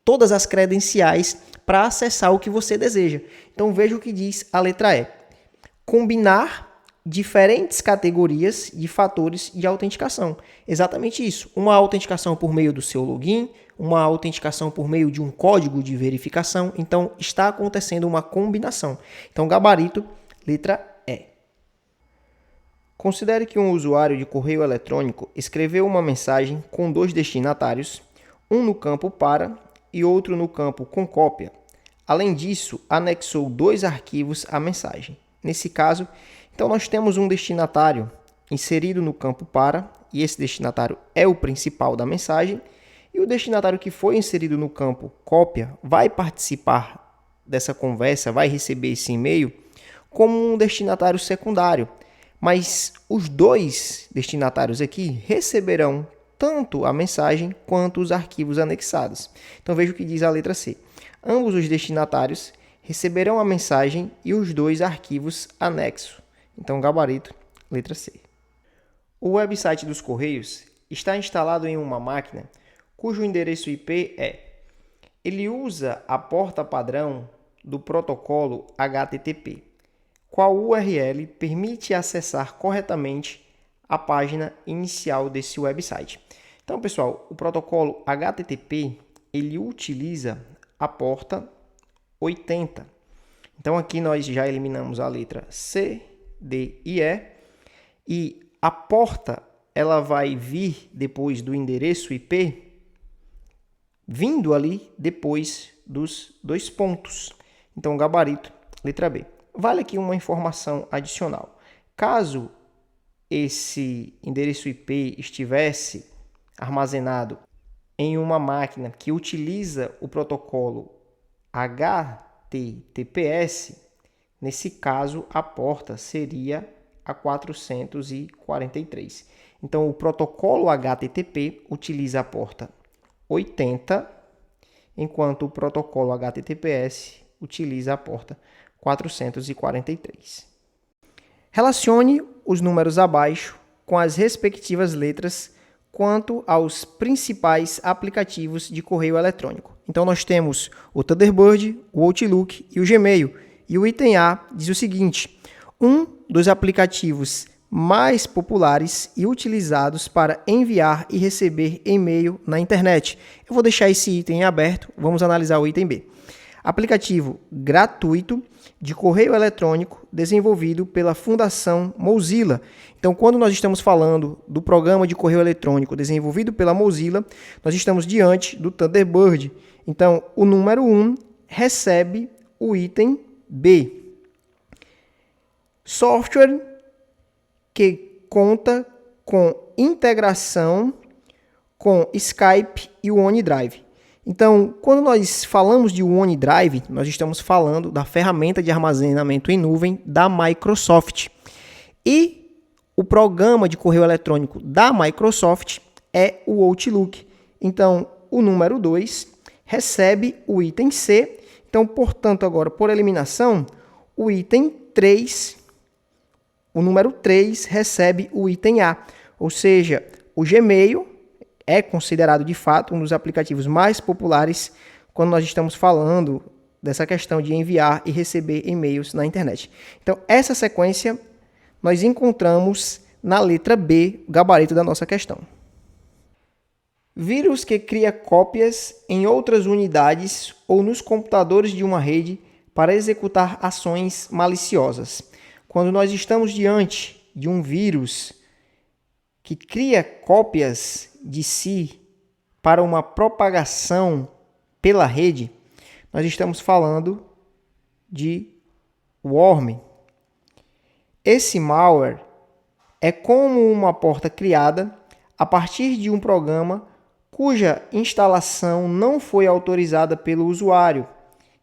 todas as credenciais para acessar o que você deseja. Então, veja o que diz a letra E. Combinar diferentes categorias de fatores de autenticação. Exatamente isso. Uma autenticação por meio do seu login, uma autenticação por meio de um código de verificação. Então, está acontecendo uma combinação. Então, gabarito, letra E. Considere que um usuário de correio eletrônico escreveu uma mensagem com dois destinatários, um no campo para e outro no campo com cópia. Além disso, anexou dois arquivos à mensagem. Nesse caso, então nós temos um destinatário inserido no campo para, e esse destinatário é o principal da mensagem, e o destinatário que foi inserido no campo cópia vai participar dessa conversa, vai receber esse e-mail como um destinatário secundário. Mas os dois destinatários aqui receberão tanto a mensagem quanto os arquivos anexados. Então veja o que diz a letra C. Ambos os destinatários receberão a mensagem e os dois arquivos anexos. Então gabarito, letra C. O website dos Correios está instalado em uma máquina cujo endereço IP ele usa a porta padrão do protocolo HTTP, qual URL permite acessar corretamente a página inicial desse website. Então, pessoal, o protocolo HTTP ele utiliza a porta 80. Então, aqui nós já eliminamos a letra C, D e E, e a porta ela vai vir depois do endereço IP, vindo ali depois dos dois pontos. Então, gabarito, letra B. Vale aqui uma informação adicional. Caso esse endereço IP estivesse armazenado em uma máquina que utiliza o protocolo HTTPS, nesse caso a porta seria a 443. Então, o protocolo HTTP utiliza a porta 80, enquanto o protocolo HTTPS utiliza a porta 443. Relacione os números abaixo com as respectivas letras quanto aos principais aplicativos de correio eletrônico. Então, nós temos o Thunderbird, o Outlook e o Gmail. E o item A diz o seguinte: um dos aplicativos mais populares e utilizados para enviar e receber e-mail na internet. Eu vou deixar esse item aberto, vamos analisar o item B. Aplicativo gratuito de correio eletrônico desenvolvido pela Fundação Mozilla. Então, quando nós estamos falando do programa de correio eletrônico desenvolvido pela Mozilla, nós estamos diante do Thunderbird. Então, o número 1 recebe o item B. Software que conta com integração com Skype e o OneDrive. Então, quando nós falamos de OneDrive, nós estamos falando da ferramenta de armazenamento em nuvem da Microsoft. E o programa de correio eletrônico da Microsoft é o Outlook. Então, o número 2 recebe o item C. Então, portanto, agora, por eliminação, o item 3, o número 3 recebe o item A. Ou seja, o Gmail é considerado, de fato, um dos aplicativos mais populares quando nós estamos falando dessa questão de enviar e receber e-mails na internet. Então, essa sequência nós encontramos na letra B, gabarito da nossa questão. Vírus que cria cópias em outras unidades ou nos computadores de uma rede para executar ações maliciosas. Quando nós estamos diante de um vírus que cria cópias de si para uma propagação pela rede, nós estamos falando de worm. Esse malware é como uma porta criada a partir de um programa cuja instalação não foi autorizada pelo usuário,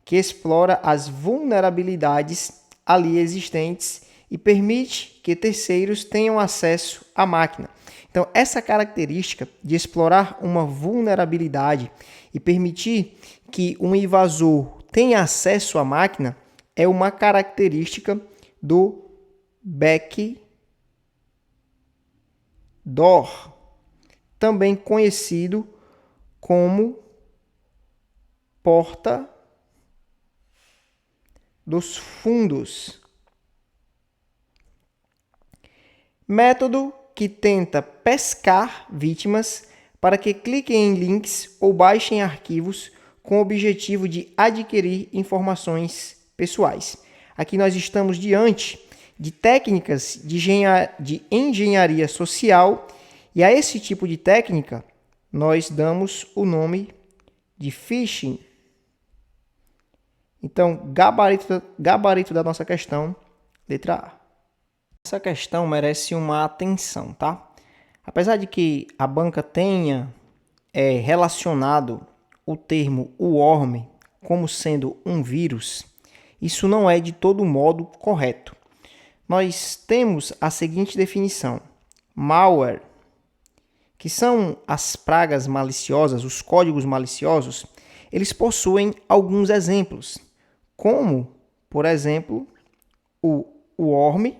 que explora as vulnerabilidades ali existentes e permite que terceiros tenham acesso à máquina. Então, essa característica de explorar uma vulnerabilidade e permitir que um invasor tenha acesso à máquina é uma característica do backdoor, também conhecido como porta dos fundos. Método que tenta pescar vítimas para que cliquem em links ou baixem arquivos com o objetivo de adquirir informações pessoais. Aqui nós estamos diante de técnicas de engenharia social e a esse tipo de técnica nós damos o nome de phishing. Então, gabarito da nossa questão, letra A. Essa questão merece uma atenção, tá? Apesar de que a banca tenha relacionado o termo worm como sendo um vírus, isso não é de todo modo correto. Nós temos a seguinte definição: malware, que são as pragas maliciosas, os códigos maliciosos, eles possuem alguns exemplos, como, por exemplo, o worm,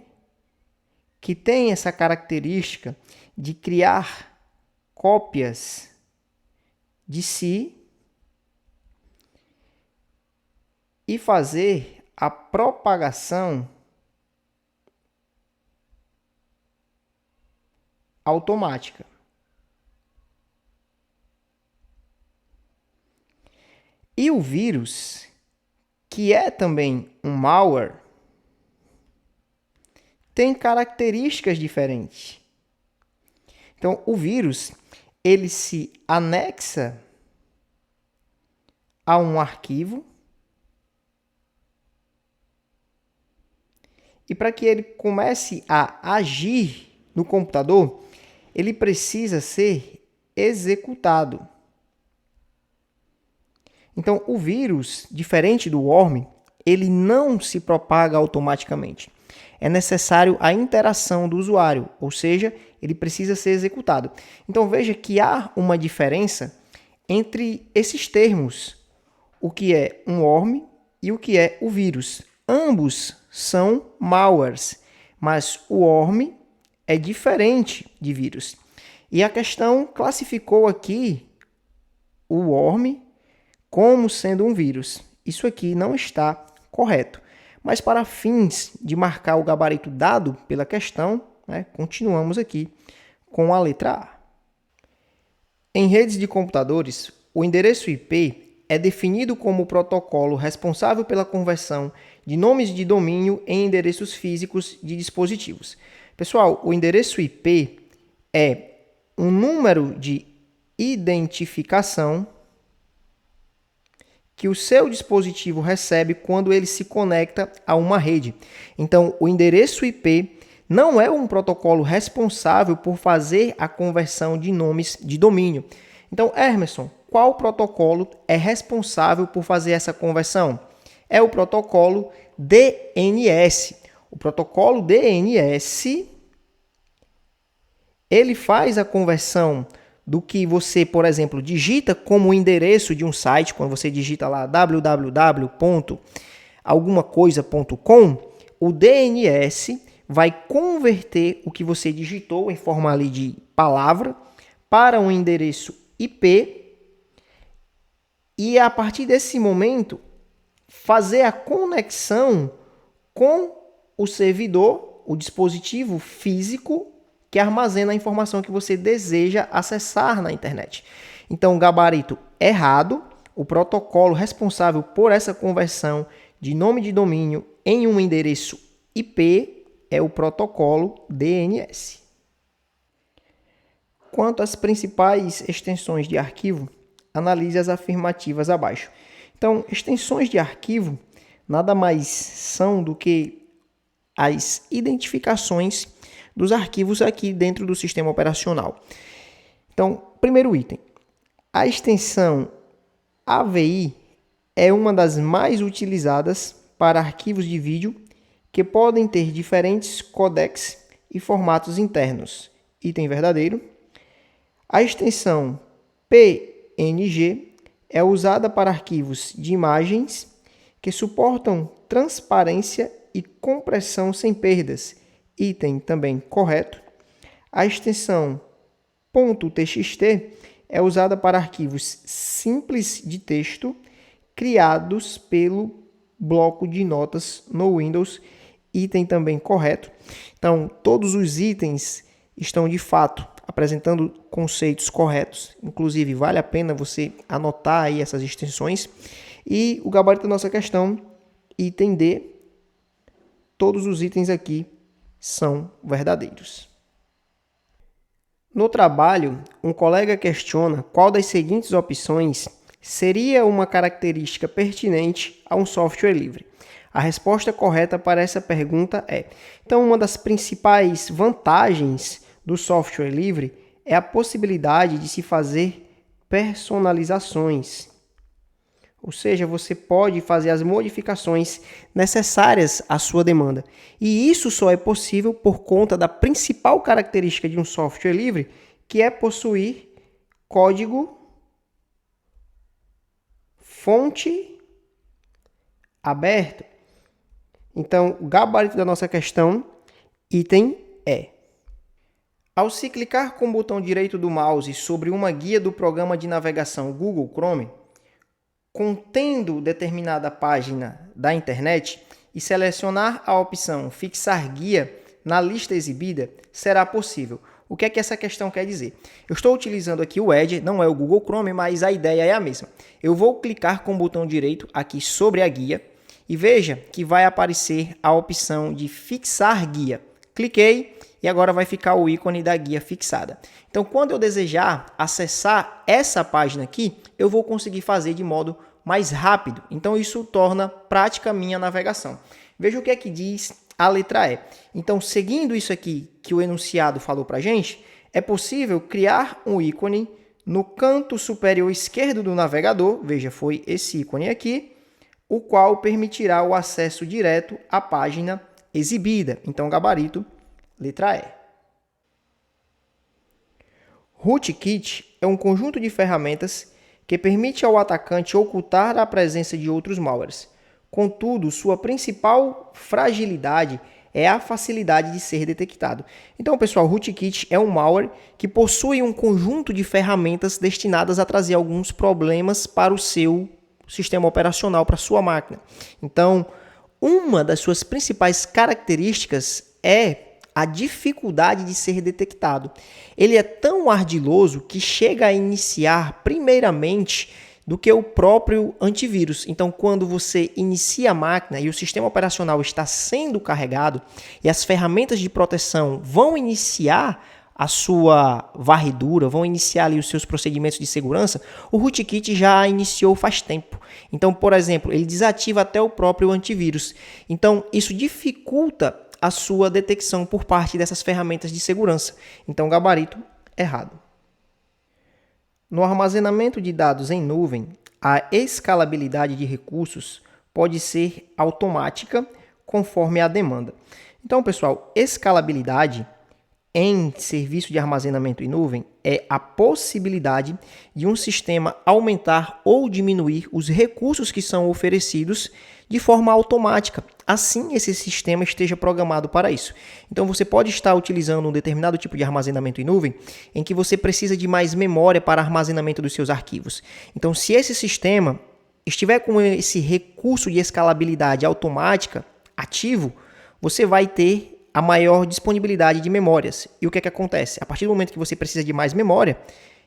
que tem essa característica de criar cópias de si e fazer a propagação automática. E o vírus, que é também um malware, tem características diferentes. Então, o vírus, ele se anexa a um arquivo e para que ele comece a agir no computador, ele precisa ser executado. Então, o vírus, diferente do worm, ele não se propaga automaticamente. É necessário a interação do usuário, ou seja, ele precisa ser executado. Então, veja que há uma diferença entre esses termos, o que é um worm e o que é o vírus. Ambos são malwares, mas o worm é diferente de vírus. E a questão classificou aqui o worm como sendo um vírus. Isso aqui não está correto. Mas para fins de marcar o gabarito dado pela questão, continuamos aqui com a letra A. Em redes de computadores, o endereço IP é definido como o protocolo responsável pela conversão de nomes de domínio em endereços físicos de dispositivos. Pessoal, o endereço IP é um número de identificação que o seu dispositivo recebe quando ele se conecta a uma rede. Então, o endereço IP não é um protocolo responsável por fazer a conversão de nomes de domínio. Então, Emerson, qual protocolo é responsável por fazer essa conversão? É o protocolo DNS. O protocolo DNS, ele faz a conversão do que você, por exemplo, digita como endereço de um site, quando você digita lá www.algumacoisa.com, o DNS vai converter o que você digitou em forma ali de palavra para um endereço IP e, a partir desse momento, fazer a conexão com o servidor, o dispositivo físico que armazena a informação que você deseja acessar na internet. Então, gabarito errado, o protocolo responsável por essa conversão de nome de domínio em um endereço IP é o protocolo DNS. Quanto às principais extensões de arquivo, analise as afirmativas abaixo. Então, extensões de arquivo nada mais são do que as identificações dos arquivos aqui dentro do sistema operacional. Então, primeiro item. A extensão AVI é uma das mais utilizadas para arquivos de vídeo que podem ter diferentes codecs e formatos internos. Item verdadeiro. A extensão PNG é usada para arquivos de imagens que suportam transparência e compressão sem perdas. Item também correto. A extensão .txt é usada para arquivos simples de texto criados pelo bloco de notas no Windows. Item também correto. Então, todos os itens estão de fato apresentando conceitos corretos. Inclusive, vale a pena você anotar aí essas extensões. E o gabarito da nossa questão, item D, todos os itens aqui são verdadeiros. No trabalho, um colega questiona qual das seguintes opções seria uma característica pertinente a um software livre. A resposta correta para essa pergunta é: então, uma das principais vantagens do software livre é a possibilidade de se fazer personalizações. Ou seja, você pode fazer as modificações necessárias à sua demanda. E isso só é possível por conta da principal característica de um software livre, que é possuir código fonte aberto. Então, o gabarito da nossa questão, item E. Ao se clicar com o botão direito do mouse sobre uma guia do programa de navegação Google Chrome, contendo determinada página da internet, e selecionar a opção Fixar guia na lista exibida, será possível. O que é que essa questão quer dizer? Eu estou utilizando aqui o Edge, não é o Google Chrome, mas a ideia é a mesma. Eu vou clicar com o botão direito aqui sobre a guia e veja que vai aparecer a opção de Fixar guia. Cliquei e agora vai ficar o ícone da guia fixada. Então, quando eu desejar acessar essa página aqui, eu vou conseguir fazer de modo mais rápido. Então, isso torna prática a minha navegação. Veja o que é que diz a letra E. Então, seguindo isso aqui que o enunciado falou para a gente, é possível criar um ícone no canto superior esquerdo do navegador, veja, foi esse ícone aqui, o qual permitirá o acesso direto à página exibida. Então, gabarito, letra E. Rootkit é um conjunto de ferramentas que permite ao atacante ocultar a presença de outros malwares. Contudo, sua principal fragilidade é a facilidade de ser detectado. Então, pessoal, rootkit é um malware que possui um conjunto de ferramentas destinadas a trazer alguns problemas para o seu sistema operacional, para a sua máquina. Então, uma das suas principais características é a dificuldade de ser detectado. Ele é tão ardiloso que chega a iniciar primeiramente do que o próprio antivírus. Então, quando você inicia a máquina e o sistema operacional está sendo carregado e as ferramentas de proteção vão iniciar a sua varredura, vão iniciar ali os seus procedimentos de segurança, o rootkit já iniciou faz tempo. Então, por exemplo, ele desativa até o próprio antivírus. Então, isso dificulta a sua detecção por parte dessas ferramentas de segurança. Então, gabarito errado. No armazenamento de dados em nuvem, a escalabilidade de recursos pode ser automática conforme a demanda. Então, pessoal, escalabilidade em serviço de armazenamento em nuvem é a possibilidade de um sistema aumentar ou diminuir os recursos que são oferecidos de forma automática, assim esse sistema esteja programado para isso. Então você pode estar utilizando um determinado tipo de armazenamento em nuvem em que você precisa de mais memória para armazenamento dos seus arquivos. Então, se esse sistema estiver com esse recurso de escalabilidade automática ativo, você vai ter a maior disponibilidade de memórias. E o que é que acontece? A partir do momento que você precisa de mais memória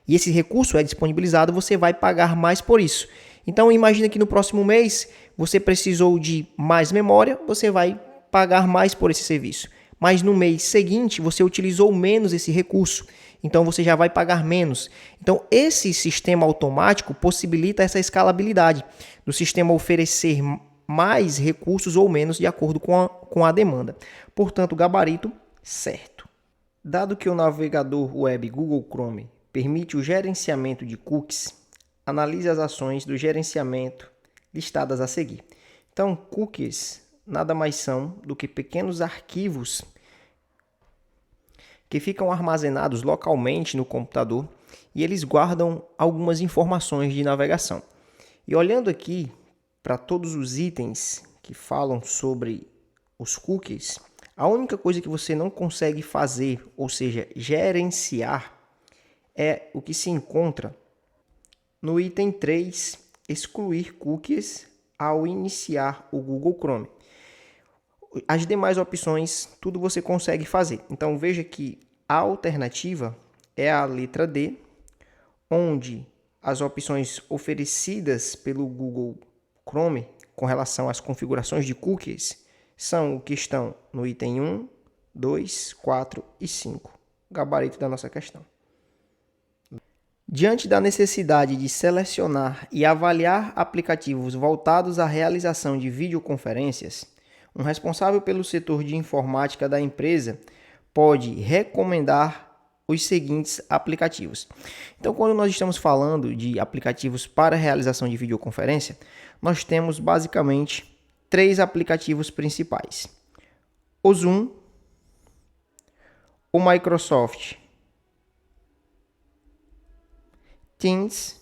e esse recurso é disponibilizado, você vai pagar mais por isso. Então, imagina que no próximo mês você precisou de mais memória, você vai pagar mais por esse serviço. Mas no mês seguinte, você utilizou menos esse recurso, então você já vai pagar menos. Então, esse sistema automático possibilita essa escalabilidade do sistema oferecer mais recursos ou menos de acordo com a demanda. Portanto, gabarito certo. Dado que o navegador web Google Chrome permite o gerenciamento de cookies, analise as ações do gerenciamento listadas a seguir. Então, cookies nada mais são do que pequenos arquivos que ficam armazenados localmente no computador e eles guardam algumas informações de navegação. E olhando aqui para todos os itens que falam sobre os cookies, a única coisa que você não consegue fazer, ou seja, gerenciar, é o que se encontra no item 3, excluir cookies ao iniciar o Google Chrome. As demais opções, tudo você consegue fazer. Então, veja que a alternativa é a letra D, onde as opções oferecidas pelo Google Chrome com relação às configurações de cookies são o que estão no item 1, 2, 4 e 5. Gabarito da nossa questão. Diante da necessidade de selecionar e avaliar aplicativos voltados à realização de videoconferências, um responsável pelo setor de informática da empresa pode recomendar os seguintes aplicativos. Então, quando nós estamos falando de aplicativos para realização de videoconferência, nós temos basicamente 3 aplicativos principais: o Zoom, o Microsoft Teams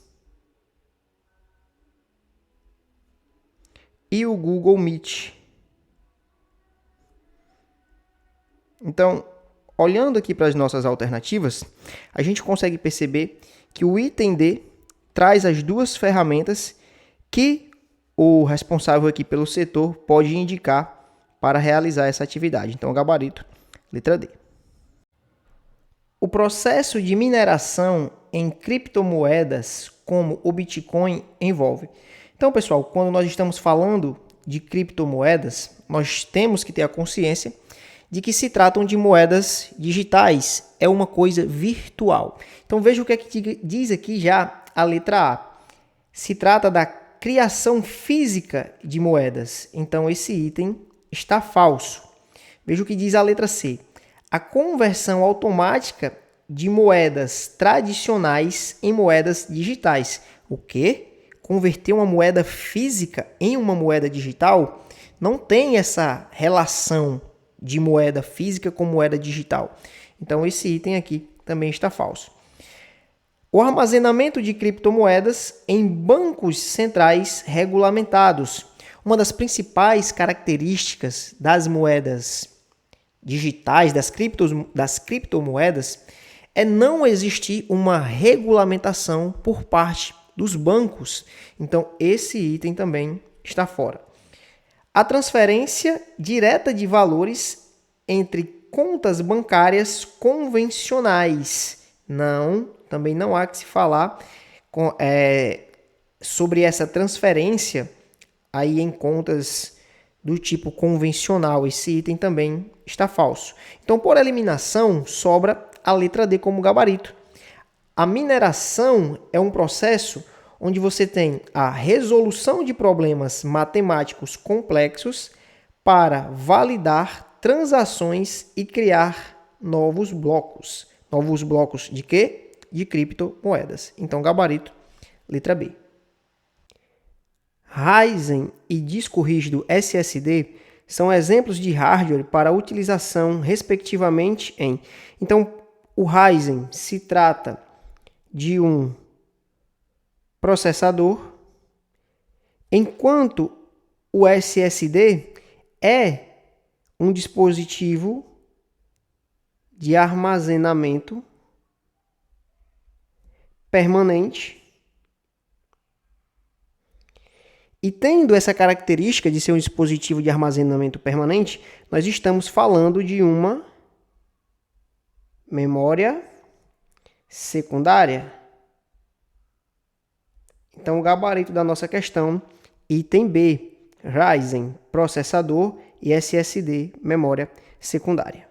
e o Google Meet. Então, olhando aqui para as nossas alternativas, a gente consegue perceber que o item D traz as 2 ferramentas que o responsável aqui pelo setor pode indicar para realizar essa atividade. Então, o gabarito, letra D. O processo de mineração em criptomoedas como o Bitcoin envolve. Então, pessoal, quando nós estamos falando de criptomoedas, nós temos que ter a consciência de que se tratam de moedas digitais, é uma coisa virtual. Então, veja o que é que diz aqui já a letra A. Se trata da criação física de moedas. Então, esse item está falso. Veja o que diz a letra C. A conversão automática de moedas tradicionais em moedas digitais. O quê? Converter uma moeda física em uma moeda digital? Não tem essa relação de moeda física com moeda digital. Então, esse item aqui também está falso. O armazenamento de criptomoedas em bancos centrais regulamentados. Uma das principais características das moedas digitais, das criptomoedas, é não existir uma regulamentação por parte dos bancos. Então, esse item também está fora. A transferência direta de valores entre contas bancárias convencionais. Também não há que se falar sobre essa transferência aí em contas do tipo convencional. Esse item também está falso. Então, por eliminação, sobra a letra D como gabarito. A mineração é um processo onde você tem a resolução de problemas matemáticos complexos para validar transações e criar novos blocos. Novos blocos de quê? De criptomoedas. Então, gabarito, letra B. Ryzen e disco rígido SSD são exemplos de hardware para utilização, respectivamente, em... Então, o Ryzen se trata de um processador, enquanto o SSD é um dispositivo de armazenamento permanente. E tendo essa característica de ser um dispositivo de armazenamento permanente, nós estamos falando de uma memória secundária. Então, o gabarito da nossa questão, item B, Ryzen, processador, e SSD, memória secundária.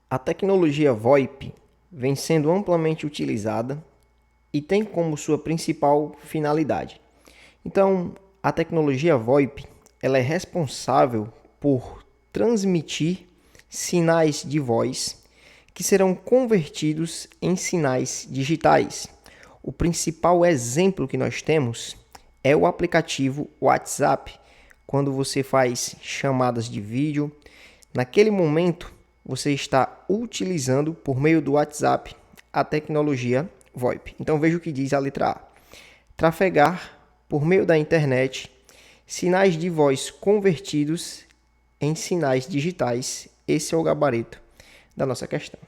A tecnologia VoIP vem sendo amplamente utilizada e tem como sua principal finalidade. Então, a tecnologia VoIP ela é responsável por transmitir sinais de voz que serão convertidos em sinais digitais. O principal exemplo que nós temos é o aplicativo WhatsApp. Quando você faz chamadas de vídeo, naquele momento você está utilizando por meio do WhatsApp a tecnologia VoIP. Então veja o que diz a letra A. Trafegar por meio da internet sinais de voz convertidos em sinais digitais. Esse é o gabarito da nossa questão.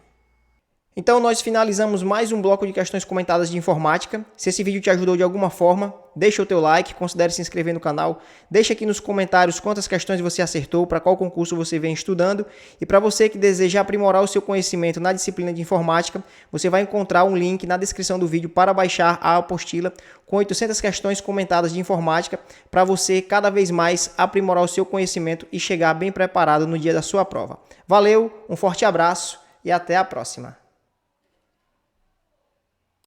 Então, nós finalizamos mais um bloco de questões comentadas de informática. Se esse vídeo te ajudou de alguma forma, deixa o teu like, considere se inscrever no canal, deixa aqui nos comentários quantas questões você acertou, para qual concurso você vem estudando. E para você que deseja aprimorar o seu conhecimento na disciplina de informática, você vai encontrar um link na descrição do vídeo para baixar a apostila com 800 questões comentadas de informática, para você cada vez mais aprimorar o seu conhecimento e chegar bem preparado no dia da sua prova. Valeu, um forte abraço e até a próxima!